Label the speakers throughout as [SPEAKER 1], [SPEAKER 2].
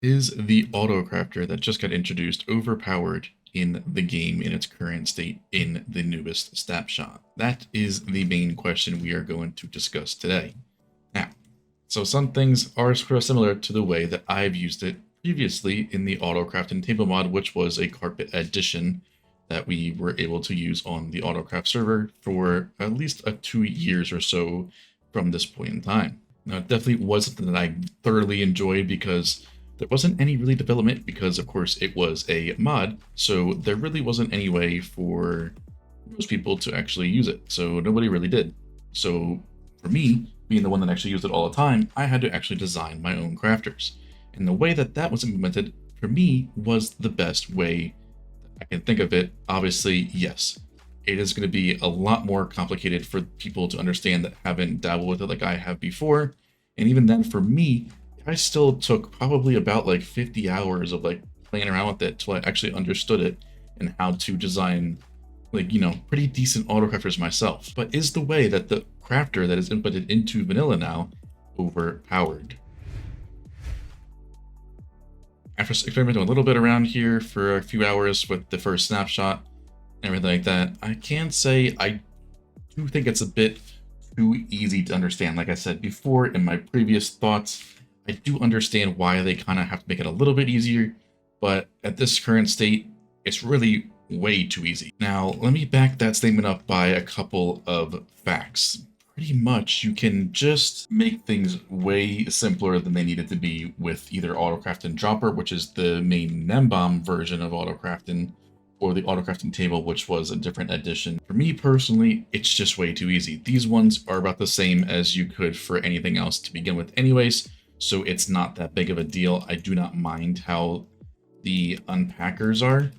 [SPEAKER 1] Is the autocrafter that just got introduced overpowered in the game in its current state in the newest snapshot? That is the main question we are going to discuss today. Now, so some things are sort of similar to the way that I've used it previously in the AutoCraftingTable mod, which was a carpet addition that we were able to use on the AutoCraft server for at least 2 years or so from this point in time. Now, it definitely was something that I thoroughly enjoyed because there wasn't any really development because, of course, it was a mod, so there really wasn't any way for most people to actually use it, so nobody really did. So for me, being the one that actually used it all the time, I had to actually design my own crafters. And the way that that was implemented, for me, was the best way I can think of it. Obviously, yes, it is going to be a lot more complicated for people to understand that haven't dabbled with it like I have before. And even then, for me, I still took probably about like 50 hours of like playing around with it till I actually understood it and how to design like, pretty decent autocrafters myself. But is the way that the crafter that is inputted into vanilla now overpowered? After experimenting a little bit around here for a few hours with the first snapshot and everything like that, I can say I do think it's a bit too easy to understand. Like I said before in my previous thoughts, I do understand why they kind of have to make it a little bit easier, but at this current state, it's really way too easy. Now, let me back that statement up by a couple of facts. Pretty much, you can just make things way simpler than they needed to be with either AutoCrafting Dropper, which is the main Nembomb version of AutoCrafting, or the AutoCraftingTable, which was a different edition. For me personally, it's just way too easy. These ones are about the same as you could for anything else to begin with anyways, so it's not that big of a deal. I do not mind how the unpackers are,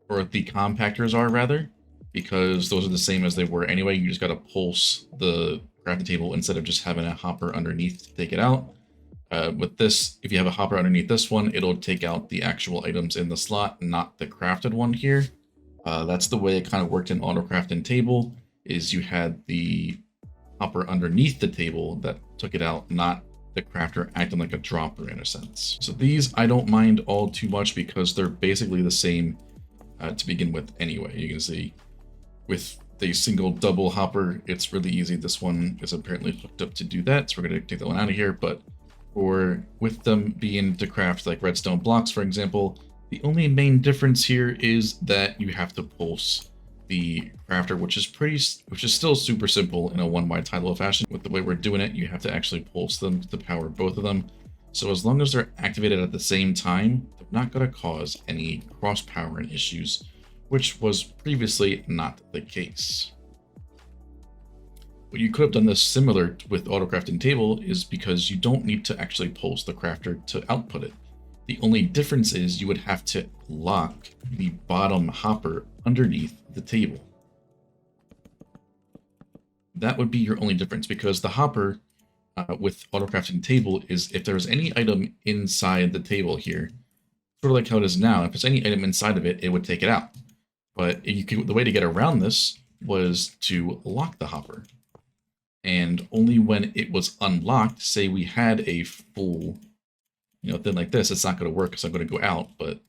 [SPEAKER 1] or the compactors are rather, because those are the same as they were anyway. You just got to pulse the crafting table instead of just having a hopper underneath to take it out. With this, if you have a hopper underneath this one, it'll take out the actual items in the slot, not the crafted one here. That's the way it kind of worked in AutocraftingTable, is you had the hopper underneath the table that took it out, not the crafter acting like a dropper in a sense. So these I don't mind all too much because they're basically the same to begin with anyway. You can see with the single double hopper, it's really easy. This one is apparently hooked up to do that, so we're going to take that one out of here. But for with them being to craft like redstone blocks, for example, the only main difference here is that you have to pulse the crafter, which is still super simple in a one wide tile fashion. With the way we're doing it, you have to actually pulse them to power both of them. So as long as they're activated at the same time, they're not going to cause any cross powering issues, which was previously not the case. What you could have done this similar with AutoCraftingTable is because you don't need to actually pulse the crafter to output it. The only difference is you would have to lock the bottom hopper underneath the table. That would be your only difference, because the hopper with AutoCraftingTable is if there's any item inside the table here, sort of like how it is now, if there's any item inside of it, it would take it out. But the way to get around this was to lock the hopper. And only when it was unlocked, say we had a full, thing like this, it's not going to work because I'm going to go out. But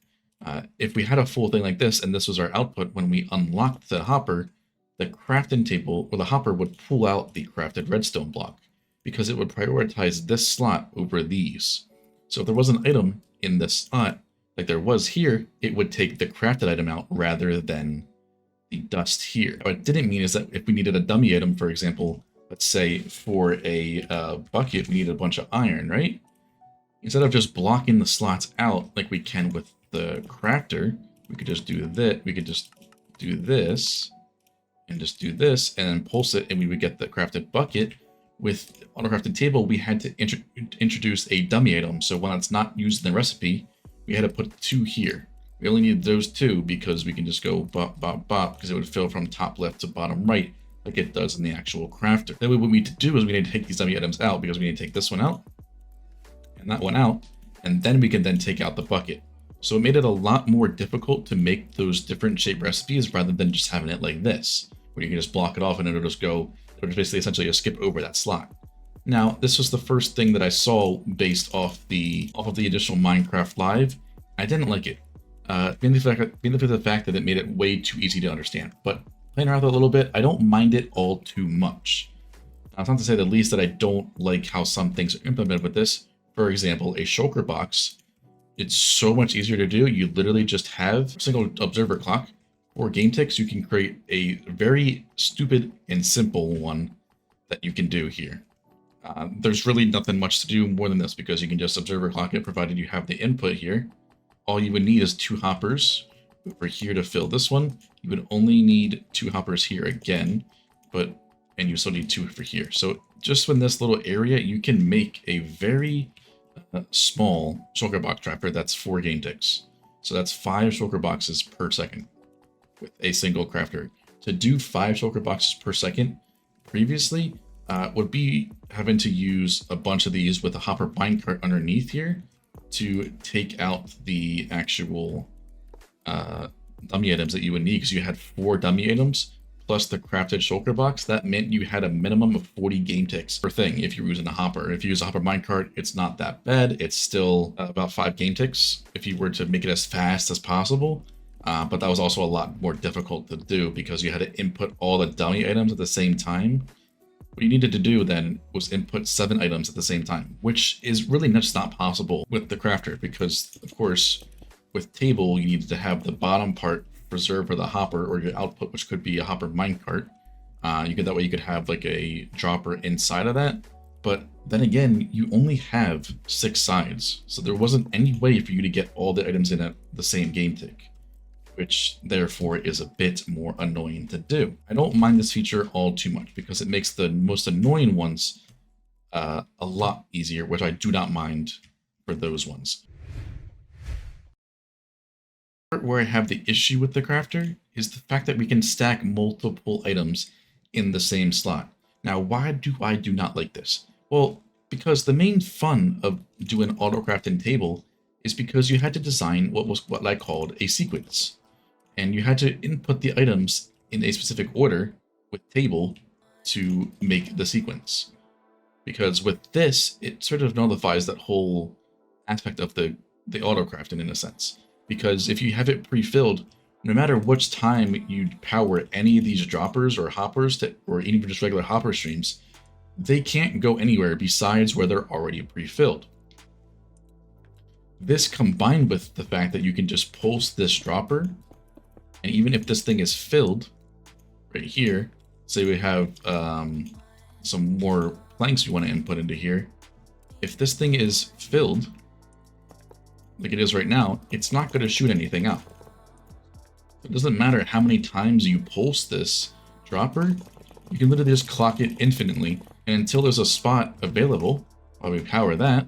[SPEAKER 1] if we had a full thing like this, and this was our output, when we unlocked the hopper, the crafting table, or the hopper would pull out the crafted redstone block, because it would prioritize this slot over these. So if there was an item in this slot, like there was here, it would take the crafted item out rather than the dust here. What it didn't mean is that if we needed a dummy item, for example, let's say for a bucket, we need a bunch of iron, right? Instead of just blocking the slots out like we can with the crafter, we could just do that. We could just do this and just do this and then pulse it, and we would get the crafted bucket. With AutoCraftingTable, we had to introduce a dummy item. So when it's not used in the recipe, we had to put 2 here. We only needed those 2 because we can just go bop, bop, bop, because it would fill from top left to bottom right like it does in the actual crafter. Then what we need to do is we need to take these dummy items out, because we need to take this one out and that one out, and then we can then take out the bucket. So it made it a lot more difficult to make those different shape recipes rather than just having it like this, where you can just block it off and it'll just basically essentially just skip over that slot. Now, this was the first thing that I saw based off of the additional Minecraft Live. I didn't like it. Mainly for the fact that it made it way too easy to understand. But playing around with it a little bit, I don't mind it all too much. Now, it's not to say the least that I don't like how some things are implemented with this. For example, a shulker box. It's so much easier to do. You literally just have a single observer clock. Or game ticks, you can create a very stupid and simple one that you can do here. There's really nothing much to do more than this because you can just observer clock it provided you have the input here. All you would need is 2 hoppers over here to fill this one. You would only need 2 hoppers here again, and you still need 2 for here. So just in this little area, you can make a very small shulker box trapper that's 4 game ticks. So that's 5 shulker boxes per second with a single crafter. To do 5 shulker boxes per second previously would be having to use a bunch of these with a hopper minecart underneath here to take out the actual dummy items that you would need, because you had 4 dummy items plus the crafted shulker box. That meant you had a minimum of 40 game ticks per thing if you're using a hopper. If you use a hopper minecart, it's not that bad. It's still about 5 game ticks if you were to make it as fast as possible. But that was also a lot more difficult to do because you had to input all the dummy items at the same time. What you needed to do then was input 7 items at the same time, which is really just not possible with the crafter because, of course, with table, you needed to have the bottom part reserved for the hopper or your output, which could be a hopper minecart. That way you could have like a dropper inside of that. But then again, you only have 6 sides, so there wasn't any way for you to get all the items in at the same game tick, which therefore is a bit more annoying to do. I don't mind this feature all too much because it makes the most annoying ones a lot easier, which I do not mind for those ones. Where I have the issue with the crafter is the fact that we can stack multiple items in the same slot. Now, why do I do not like this? Well, because the main fun of doing AutocraftingTable is because you had to design what I called a sequence. And you had to input the items in a specific order with table to make the sequence. Because with this, it sort of nullifies that whole aspect of the autocrafting in a sense. Because if you have it pre-filled, no matter which time you power any of these droppers or hoppers or even just regular hopper streams, they can't go anywhere besides where they're already pre-filled. This combined with the fact that you can just pulse this dropper, and even if this thing is filled right here, say we have some more planks we want to input into here, if this thing is filled like it is right now, it's not going to shoot anything out. It doesn't matter how many times you pulse this dropper, you can literally just clock it infinitely, and until there's a spot available while we power that,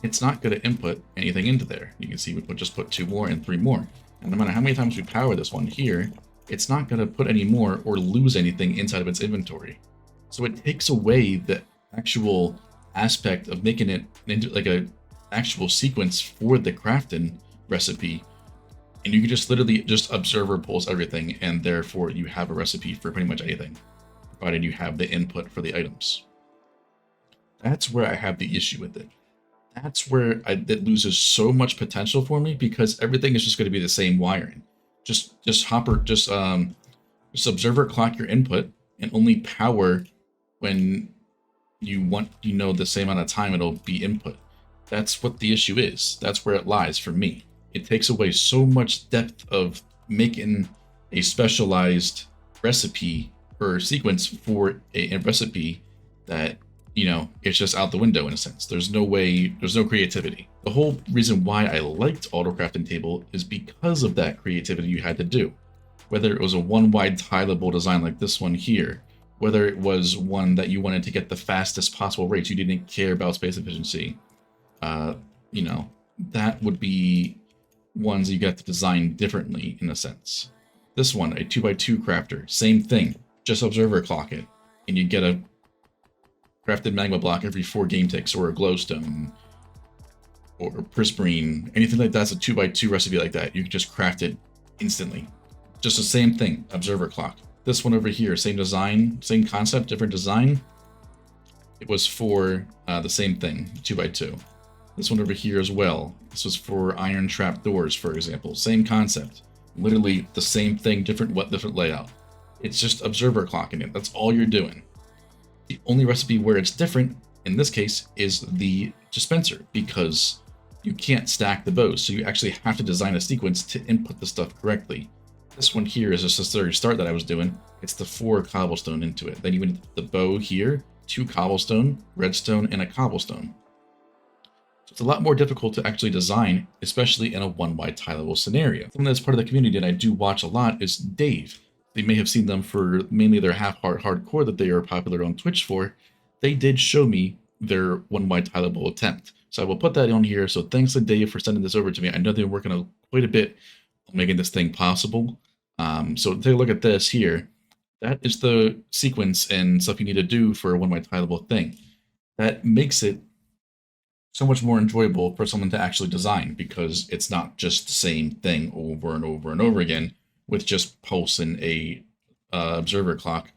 [SPEAKER 1] it's not going to input anything into there. You can see we just put 2 more and 3 more. And no matter how many times we power this one here, it's not going to put any more or lose anything inside of its inventory. So it takes away the actual aspect of making it into like a actual sequence for the crafting recipe, and you can just literally just observer pulse everything, and therefore you have a recipe for pretty much anything, provided you have the input for the items. That's where I have the issue with it. That's where it loses so much potential for me, because everything is just going to be the same wiring. Just observer clock your input and only power when you want, the same amount of time it'll be input. That's what the issue is. That's where it lies for me. It takes away so much depth of making a specialized recipe or sequence for a recipe that, it's just out the window in a sense. There's no creativity. The whole reason why I liked AutocraftingTable is because of that creativity you had to do. Whether it was a one wide tileable design like this one here, whether it was one that you wanted to get the fastest possible rates, you didn't care about space efficiency. That would be ones you get to design differently in a sense. This one, a 2x2 crafter, same thing, just observer clock it, and you get a crafted magma block every 4 game ticks, or a glowstone, or prismarine, anything like that's a 2x2 recipe like that. You can just craft it instantly. Just the same thing, observer clock. This one over here, same design, same concept, different design. it was for the same thing, 2x2. This one over here as well. This was for iron trap doors, for example. Same concept. Literally the same thing, different layout. It's just observer clocking it. That's all you're doing. The only recipe where it's different, in this case, is the dispenser, because you can't stack the bows, so you actually have to design a sequence to input the stuff correctly. This one here is just a very start that I was doing. It's the 4 cobblestone into it. Then you need the bow here, 2 cobblestone, redstone, and a cobblestone. So it's a lot more difficult to actually design, especially in a 1 wide tileable scenario. Someone that's part of the community that I do watch a lot is Dave. They may have seen them for mainly their half-heart hardcore that they are popular on Twitch for. They did show me their 1 wide tileable attempt. So I will put that on here. So thanks to Dave for sending this over to me. I know they're working quite a bit on making this thing possible. So take a look at this here. That is the sequence and stuff you need to do for a 1 wide tileable thing. That makes it so much more enjoyable for someone to actually design, because it's not just the same thing over and over and over again with just pulsing a observer clock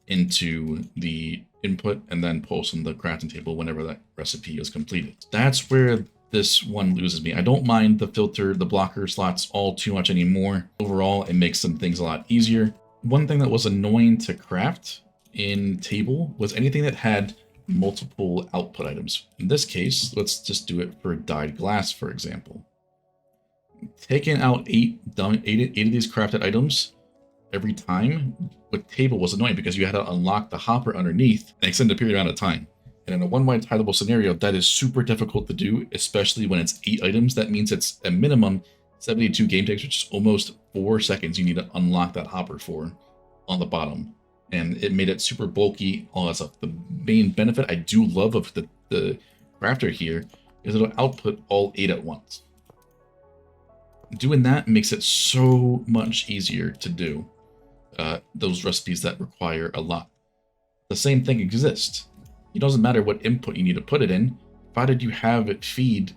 [SPEAKER 1] into the input and then pulsing the crafting table whenever that recipe is completed. That's where this one loses me. I don't mind the filter, the blocker slots all too much anymore. Overall, it makes some things a lot easier. One thing that was annoying to craft in table was anything that had multiple output items. In this case, let's just do it for dyed glass, for example. Taking out eight of these crafted items every time with table was annoying, because you had to unlock the hopper underneath and extend a period amount of time. And in a 1 wide tileable scenario, that is super difficult to do, especially when it's 8 items. That means it's a minimum 72 game takes, which is almost 4 seconds you need to unlock that hopper for on the bottom. And it made it super bulky, all that stuff. The main benefit I do love of the crafter here is it'll output all 8 at once. Doing that makes it so much easier to do those recipes that require a lot. The same thing exists. It doesn't matter what input you need to put it in, provided you have it feed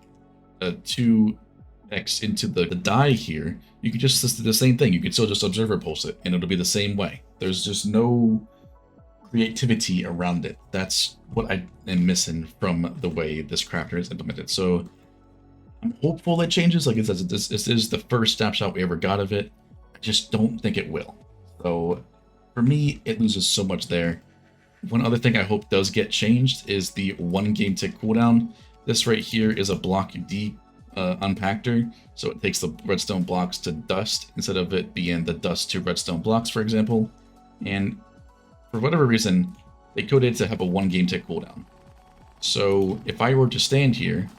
[SPEAKER 1] 2x into the die here. You could just do the same thing. You could still just observer pulse it, and it'll be the same way. There's just no creativity around it. That's what I am missing from the way this crafter is implemented. So I'm hopeful it changes. Like it says, this is the first snapshot we ever got of it. I just don't think it will. So for me, it loses so much there. One other thing I hope does get changed is the 1 game tick cooldown. This right here is a block D unpacker, so it takes the redstone blocks to dust instead of it being the dust to redstone blocks, for example. And for whatever reason, they coded to have a 1 game tick cooldown. So if I were to stand here,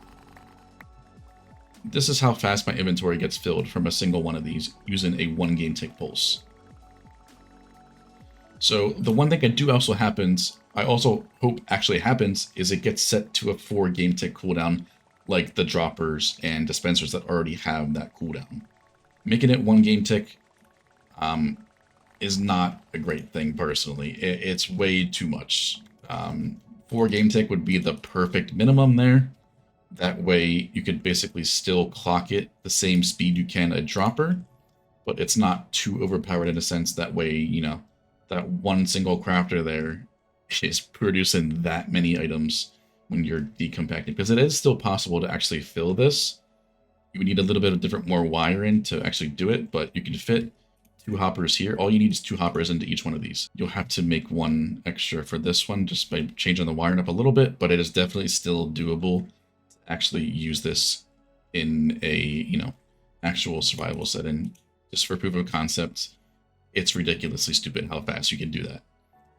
[SPEAKER 1] this is how fast my inventory gets filled from a single one of these using a 1 game tick pulse. So the one thing I also hope actually happens, is it gets set to a 4 game tick cooldown, like the droppers and dispensers that already have that cooldown. Making it 1 game tick is not a great thing personally. It's way too much. 4 game tick would be the perfect minimum there. That way you could basically still clock it the same speed you can a dropper, but it's not too overpowered in a sense. That way, you know, that one single crafter there is producing that many items when you're decompacting, because it is still possible to actually fill this. You would need a little bit of different more wiring to actually do it, but you can fit 2 hoppers here. All you need is 2 hoppers into each one of these. You'll have to make 1 extra for this one just by changing the wiring up a little bit, but it is definitely still doable to actually use this in a, you know, actual survival setting. Just for proof of concept, it's ridiculously stupid how fast you can do that.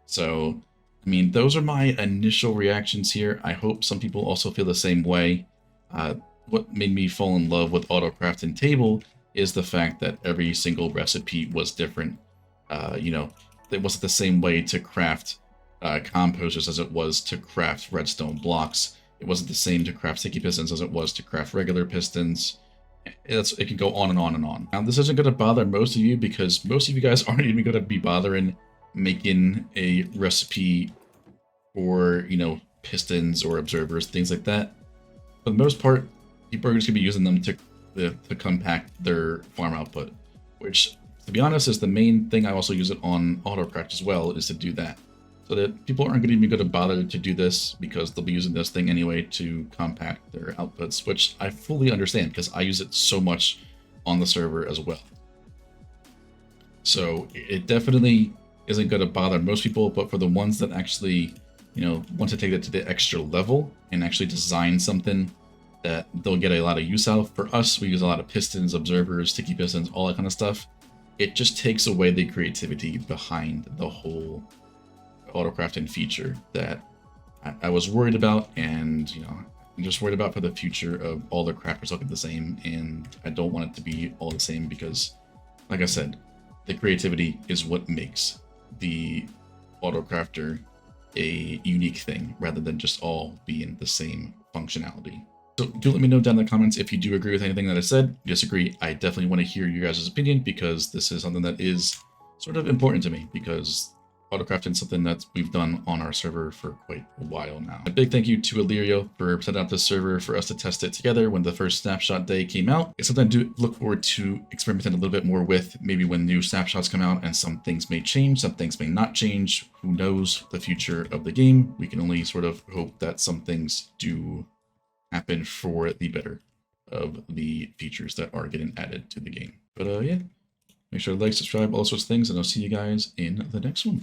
[SPEAKER 1] So, I mean, those are my initial reactions here. I hope some people also feel the same way. What made me fall in love with AutocraftingTable is the fact that every single recipe was different. You know, it wasn't the same way to craft composters as it was to craft redstone blocks. It wasn't the same to craft sticky pistons as it was to craft regular pistons. It can go on and on and on. Now, this isn't going to bother most of you, because most of you guys aren't even going to be bothering making a recipe for, you know, pistons or observers, things like that. For the most part, people are just going to be using them to compact their farm output, which, to be honest, is the main thing. I also use it on AutoCraft as well, is to do that. so that people aren't going to even bother to do this because they'll be using this thing anyway to compact their outputs, which I fully understand because I use it so much on the server as well. So it definitely isn't going to bother most people, but for the ones that actually, want to take it to the extra level and actually design something that they'll get a lot of use out of. For us, we use a lot of pistons, observers, sticky pistons, all that kind of stuff. It just takes away the creativity behind the whole autocrafting feature that I was worried about, and I'm just worried about for the future of all the crafters looking the same, and I don't want it to be all the same because, like I said, the creativity is what makes the autocrafter a unique thing rather than just all being the same functionality. So do let me know down in the comments if you do agree with anything that I said, disagree. I definitely want to hear your guys' opinion because this is something that is sort of important to me because AutoCrafting is something that we've done on our server for quite a while now. A big thank you to Illyrio for setting up this server for us to test it together when the first snapshot day came out. It's something I do look forward to experimenting a little bit more with, maybe when new snapshots come out, and some things may change, some things may not change. Who knows the future of the game? We can only sort of hope that some things do happen for the better of the features that are getting added to the game. But yeah, make sure to like, subscribe, all sorts of things, and I'll see you guys in the next one.